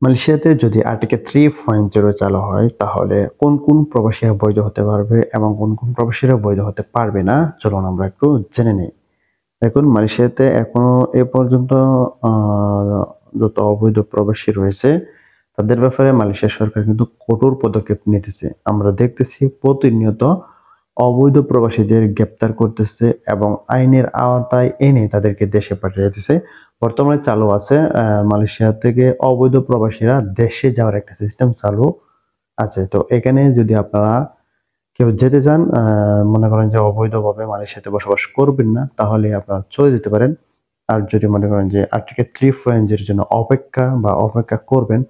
মালয়েশিয়াতে যদি আর্টিকেল 3.0 চালু হয় তাহলে কোন কোন প্রবাসীরা বৈধ হতে পারবে এবং কোন কোন প্রবাসীরা বৈধ হতে পারবে না, চলুন আমরা একটু জেনে নিই। দেখুন, মালয়েশিয়াতে এখনো এ পর্যন্ত যত অবৈধ প্রবাসী রয়েছে তাদের ব্যাপারে মালয়েশিয়া সরকার কিন্তু কঠোর পদক্ষেপ নিতেছে। আমরা দেখতেছি প্রতিনিয়ত অবৈধ প্রবাসীদের গ্রেপ্তার করতেছে এবং আইনের আওতায় এনে তাদেরকে দেশে পাঠিয়ে দিতেছে। বর্তমানে চালু আছে মালয়েশিয়া থেকে অবৈধ প্রবাসীরা দেশে যাওয়ার একটা সিস্টেম চালু আছে। তো এখানে যদি আপনারা কেউ যেতে চান, মনে করেন যে অবৈধভাবে মালয়েশিয়াতে বসবাস করবেন না, তাহলে আপনারা চলে যেতে পারেন। আর যদি মনে করেন যে আর্টিকেল 3.0 এর জন্য অপেক্ষা করবেন,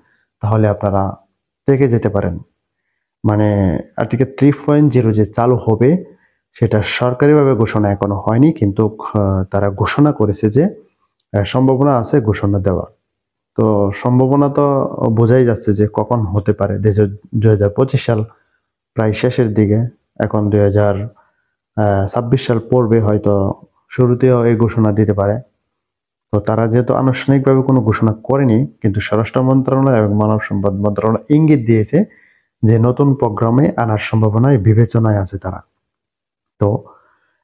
তাহলে আপনারা থেকে যেতে পারেন। মানে আর্টিকেল 3.0 যে চালু হবে সেটা সরকারিভাবে ঘোষণা এখনো হয়নি, কিন্তু তারা ঘোষণা করেছে যে সম্ভাবনা আছে ঘোষণা দেওয়া। তো সম্ভাবনা তো বোঝাই যাচ্ছে যে কখন হতে পারে। 2025 সাল প্রায় শেষের দিকে, এখন 2026 সাল পড়বে, হয়তো শুরুতেও এই ঘোষণা দিতে পারে। তো তারা যেহেতু আনুষ্ঠানিকভাবে কোনো ঘোষণা করেনি, কিন্তু স্বরাষ্ট্র মন্ত্রণালয় এবং মানব সম্পদ মন্ত্রণালয় ইঙ্গিত দিয়েছে যে নতুন প্রোগ্রামে আনার সম্ভাবনায় বিবেচনায় আছে তারা। তো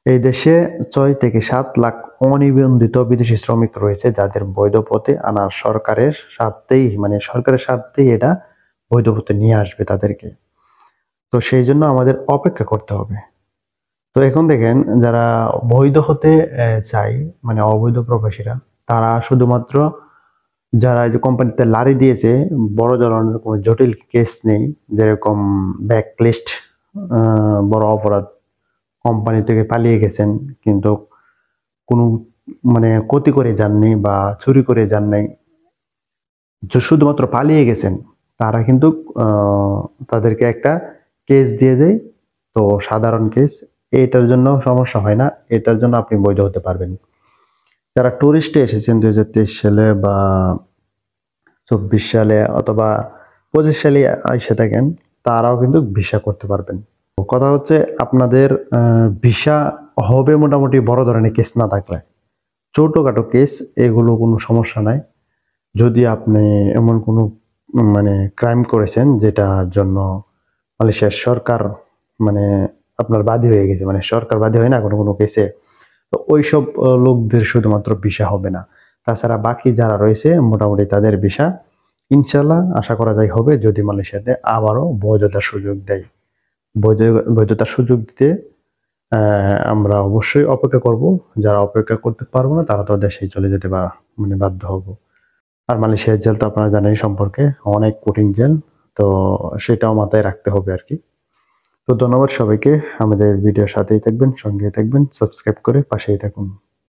এই দেশে 6 থেকে 7 লাখ অনিবন্ধিত বিদেশি শ্রমিক রয়েছে, যাদের বৈধ পথে আনার সরকারের স্বার্থেই এটা বৈধ পথে নিয়ে আসবে তাদেরকে। তো সেই জন্য আমাদের অপেক্ষা করতে হবে। তো এখন দেখেন, যারা বৈধ হতে চায়, মানে অবৈধ প্রবাসীরা, তারা শুধুমাত্র যারা এই যে কোম্পানিতে লারি দিয়েছে, বড় ধরনের কোনো জটিল কেস নেই, যেরকম ব্যাকলিস্ট, বড় অপরাধ, কোম্পানি থেকে পালিয়ে গেছেন কিন্তু কোনো মানে ক্ষতি করে যাননি বা চুরি করে যান নাই, যে শুধুমাত্র পালিয়ে গেছেন, তারা কিন্তু তাদেরকে একটা কেস দিয়ে দেয়। তো সাধারণ কেস, এটার জন্য সমস্যা হয় না, এটার জন্য আপনি বৈধ হতে পারবেন। যারা টুরিস্টে এসেছেন 2023 সালে বা 24 সালে অথবা 25 সালে এসে থাকেন, তারাও কিন্তু ভিসা করতে পারবেন। কথা হচ্ছে আপনাদের ভিসা হবে মোটামুটি বড় ধরনের কেস না থাকলে। ছোটখাটো কেস এগুলো কোনো সমস্যা নাই। যদি আপনি এমন কোনো মানে ক্রাইম করেছেন যেটার জন্য মালয়েশিয়ার সরকার মানে আপনার বাদী হয়ে গেছে, মানে সরকার বাদী হয় না কোনো কোনো কেসে, তো ওইসব লোকদের শুধুমাত্র ভিসা হবে না। তাছাড়া বাকি যারা রয়েছে মোটামুটি তাদের ভিসা ইনশাল্লাহ আশা করা যায় হবে, যদি মালয়েশিয়াতে আবারও বৈধতার সুযোগ দেয়। বৈধতার সুযোগ দিতে আমরা অবশ্যই অপেক্ষা করব। যারা অপেক্ষা করতে পারবো না তারা তো দেশেই চলে যেতে মানে বাধ্য হব। আর মালয়েশিয়ার জেল তো আপনারা জানেন সম্পর্কে, অনেক কঠিন জেল। তো সেটাও মাথায় রাখতে হবে আর কি। তো ধন্যবাদ সবাইকে, আমাদের ভিডিওর সাথেই থাকবেন, সঙ্গে থাকবেন, সাবস্ক্রাইব করে পাশেই থাকুন।